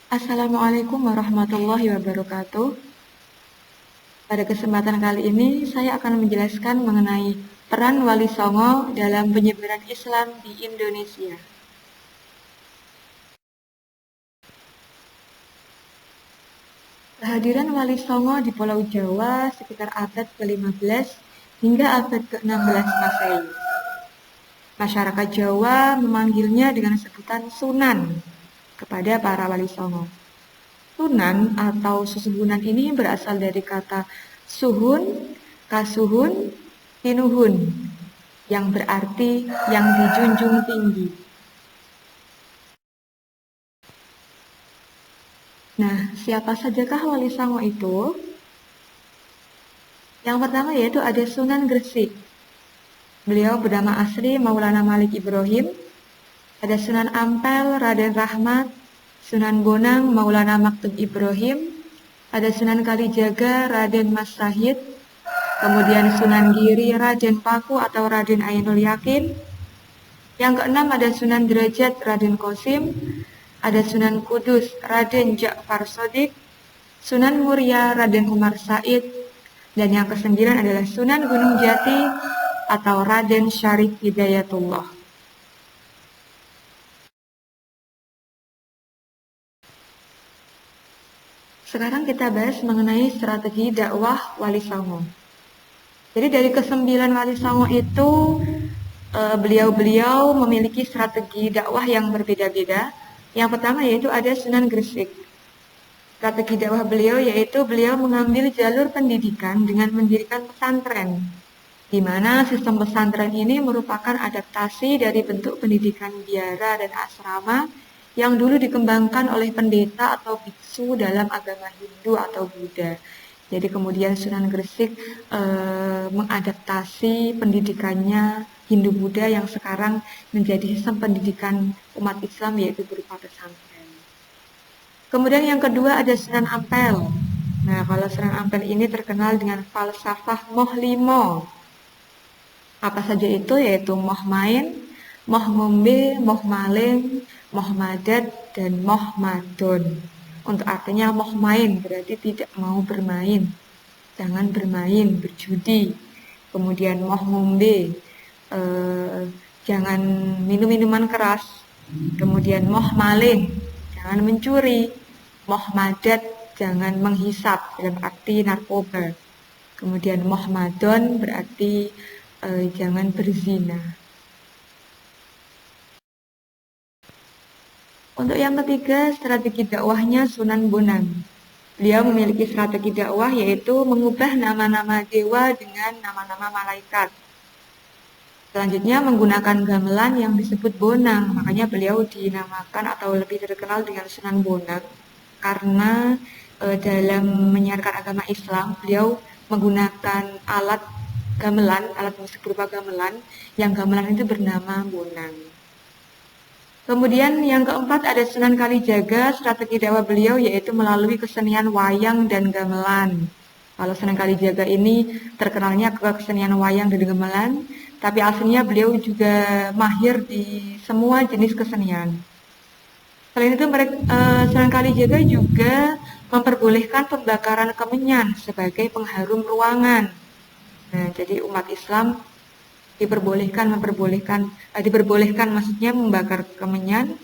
Assalamualaikum warahmatullahi wabarakatuh. Pada kesempatan kali ini, saya akan menjelaskan mengenai peran Wali Songo dalam penyebaran Islam di Indonesia. Kehadiran Wali Songo di Pulau Jawa sekitar abad ke-15 hingga abad ke-16 Masehi. Masyarakat Jawa memanggilnya dengan sebutan Sunan kepada para Wali Songo. Sunan atau susuhunan ini berasal dari kata suhun, kasuhun, tinuhun, yang berarti yang dijunjung tinggi. Nah, siapa sajakah Wali Songo itu? Yang pertama yaitu ada Sunan Gresik. Beliau bernama asli Maulana Malik Ibrahim. Ada Sunan Ampel Raden Rahmat, Sunan Bonang Maulana Maktub Ibrahim, ada Sunan Kalijaga Raden Mas Sahid, kemudian Sunan Giri Raden Paku atau Raden Ainul Yakin. Yang keenam ada Sunan Derajat Raden Qasim, ada Sunan Kudus Raden Ja'far Shodiq, Sunan Muria Raden Umar Said, dan yang kesembilan adalah Sunan Gunung Jati atau Raden Syarif Hidayatullah. Sekarang kita bahas mengenai strategi dakwah Wali Songo. Jadi dari kesembilan Wali Songo itu, beliau-beliau memiliki strategi dakwah yang berbeda-beda. Yang pertama yaitu ada Sunan Gresik. Strategi dakwah beliau yaitu beliau mengambil jalur pendidikan dengan mendirikan pesantren, di mana sistem pesantren ini merupakan adaptasi dari bentuk pendidikan biara dan asrama yang dulu dikembangkan oleh pendeta atau biksu dalam agama Hindu atau Buddha. Jadi kemudian Sunan Gresik mengadaptasi pendidikannya Hindu-Buddha yang sekarang menjadi sistem pendidikan umat Islam yaitu berupa pesantren. Kemudian yang kedua ada Sunan Ampel. Nah, kalau Sunan Ampel ini terkenal dengan falsafah moh limo. Apa saja itu? Yaitu moh main, moh ngombe, moh maling, moh madat, dan moh madon. Untuk artinya moh main berarti tidak mau bermain, jangan bermain, berjudi. Kemudian moh ngombe, jangan minum minuman keras. Kemudian moh maling, jangan mencuri. Moh madat, jangan menghisap dalam arti narkoba. Kemudian moh madon berarti jangan berzina. Untuk yang ketiga, strategi dakwahnya Sunan Bonang. Beliau memiliki strategi dakwah yaitu mengubah nama-nama dewa dengan nama-nama malaikat. Selanjutnya menggunakan gamelan yang disebut bonang. Makanya beliau dinamakan atau lebih terkenal dengan Sunan Bonang. Karena dalam menyiarkan agama Islam, beliau menggunakan alat gamelan, alat musik berupa gamelan, yang gamelan itu bernama bonang. Kemudian yang keempat ada Sunan Kalijaga. Strategi dakwah beliau yaitu melalui kesenian wayang dan gamelan. Kalau Sunan Kalijaga ini terkenalnya ke kesenian wayang dan gamelan, tapi aslinya beliau juga mahir di semua jenis kesenian. Selain itu, Sunan Kalijaga juga memperbolehkan pembakaran kemenyan sebagai pengharum ruangan. Nah, jadi umat Islam diperbolehkan maksudnya membakar kemenyan,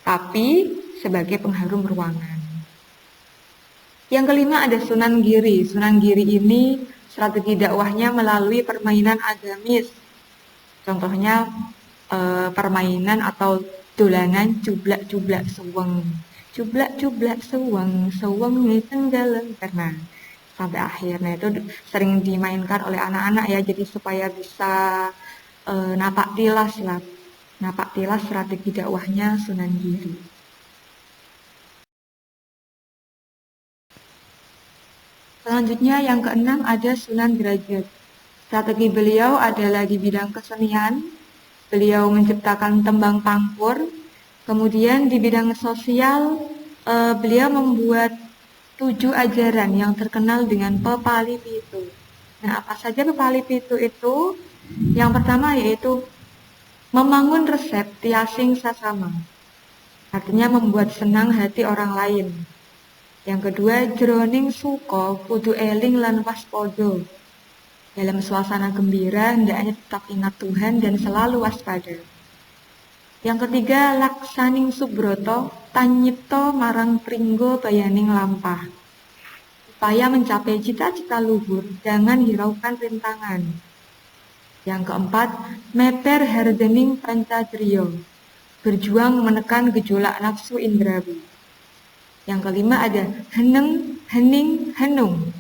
tapi sebagai pengharum ruangan. Yang kelima ada Sunan Giri. Sunan Giri ini strategi dakwahnya melalui permainan agamis. Contohnya permainan atau dolanan cublak-cublak seweng. Cublak-cublak seweng, seweng tenggelam. Karena sampai akhirnya itu sering dimainkan oleh anak-anak ya, jadi supaya bisa napak tilas lah. Napak tilas strategi dakwahnya Sunan Giri. Selanjutnya yang keenam ada Sunan Derajat. Strategi beliau adalah di bidang kesenian. Beliau menciptakan tembang pangkur. Kemudian di bidang sosial, beliau membuat 7 ajaran yang terkenal dengan Pepali Pitu. Nah, apa saja Pepali Pitu itu? Yang pertama yaitu membangun resep tiasing sasama. artinya membuat senang hati orang lain. Yang kedua, jroning suka kudu eling lan waspada. Dalam suasana gembira, hendaknya tetap ingat Tuhan dan selalu waspada. Yang ketiga, laksaning subroto, tanyipto marang pringgo bayaning lampah. Upaya mencapai cita-cita luhur, jangan hiraukan rintangan. Yang keempat, meper hardening pancadriya, berjuang menekan gejolak nafsu indrawi. Yang kelima ada heneng, hening, henung,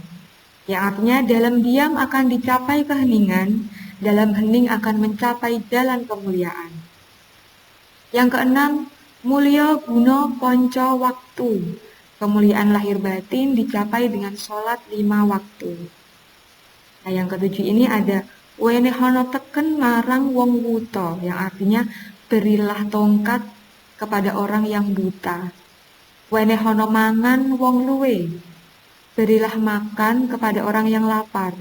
yang artinya dalam diam akan dicapai keheningan, dalam hening akan mencapai jalan kemuliaan. Yang keenam, mulya guna ponco waktu, kemuliaan lahir batin dicapai dengan sholat 5 waktu. Nah, yang ketujuh ini ada wenehono teken marang wong wuta, yang artinya berilah tongkat kepada orang yang buta. Wenehono mangan wong luwe, berilah makan kepada orang yang lapar.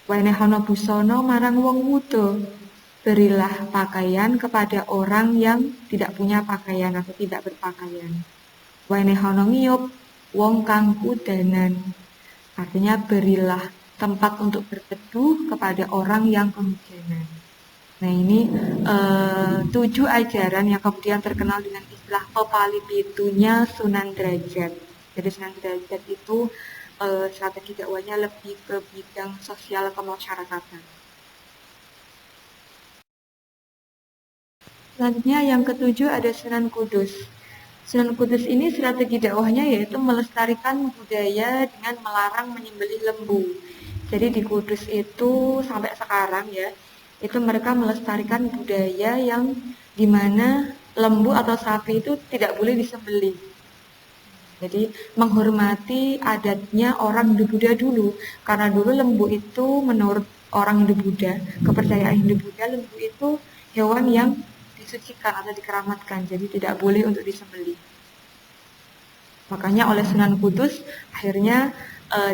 Wenehono busono marang wong wuda, berilah pakaian kepada orang yang tidak punya pakaian atau tidak berpakaian. Wenehono ngiyup wong kang kudanan, artinya berilah tempat untuk berteduh kepada orang yang kehujanan. Nah, ini 7 ajaran yang kemudian terkenal dengan istilah pepalipitunya Sunan Derajat. Jadi Sunan Derajat itu strategi dakwahnya lebih ke bidang sosial kemasyarakatan. Selanjutnya yang ketujuh ada Sunan Kudus. Sunan Kudus ini strategi dakwahnya yaitu melestarikan budaya dengan melarang menyembelih lembu. Jadi di Kudus itu sampai sekarang ya, itu mereka melestarikan budaya yang dimana lembu atau sapi itu tidak boleh disembelih. Jadi menghormati adatnya orang Hindu Buddha dulu, karena dulu lembu itu menurut orang Hindu Buddha, kepercayaan Hindu Buddha, lembu itu hewan yang disucikan atau dikeramatkan, jadi tidak boleh untuk disembelih. Makanya oleh Sunan Kudus akhirnya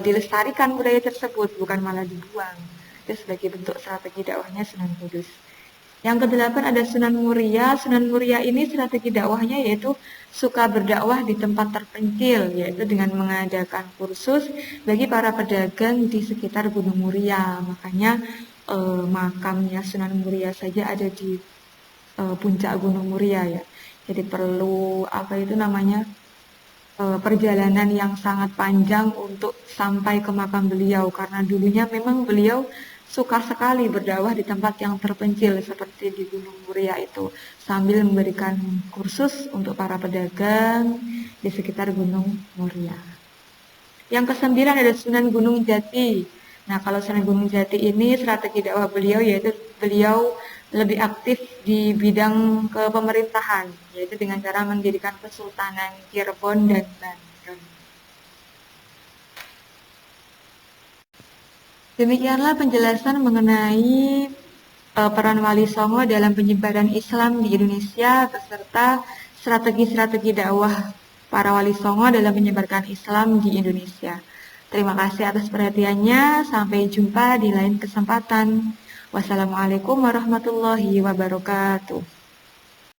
dilestarikan budaya tersebut, bukan malah dibuang. Itu sebagai bentuk strategi dakwahnya Sunan Kudus. Yang kedelapan ada Sunan Muria. Sunan Muria ini strategi dakwahnya yaitu suka berdakwah di tempat terpencil, yaitu dengan mengadakan kursus bagi para pedagang di sekitar Gunung Muria. Makanya makamnya Sunan Muria saja ada di puncak Gunung Muria ya. Jadi perlu perjalanan yang sangat panjang untuk sampai ke makam beliau, karena dulunya memang beliau suka sekali berdakwah di tempat yang terpencil seperti di Gunung Muria itu, sambil memberikan kursus untuk para pedagang di sekitar Gunung Muria. Yang kesembilan ada Sunan Gunung Jati. Nah, kalau Sunan Gunung Jati ini strategi dakwah beliau yaitu beliau lebih aktif di bidang kepemerintahan, yaitu dengan cara mendirikan Kesultanan Cirebon dan Banten. Demikianlah penjelasan mengenai peran Wali Songo dalam penyebaran Islam di Indonesia beserta strategi-strategi dakwah para Wali Songo dalam menyebarkan Islam di Indonesia. Terima kasih atas perhatiannya. Sampai jumpa di lain kesempatan. Wassalamualaikum warahmatullahi wabarakatuh.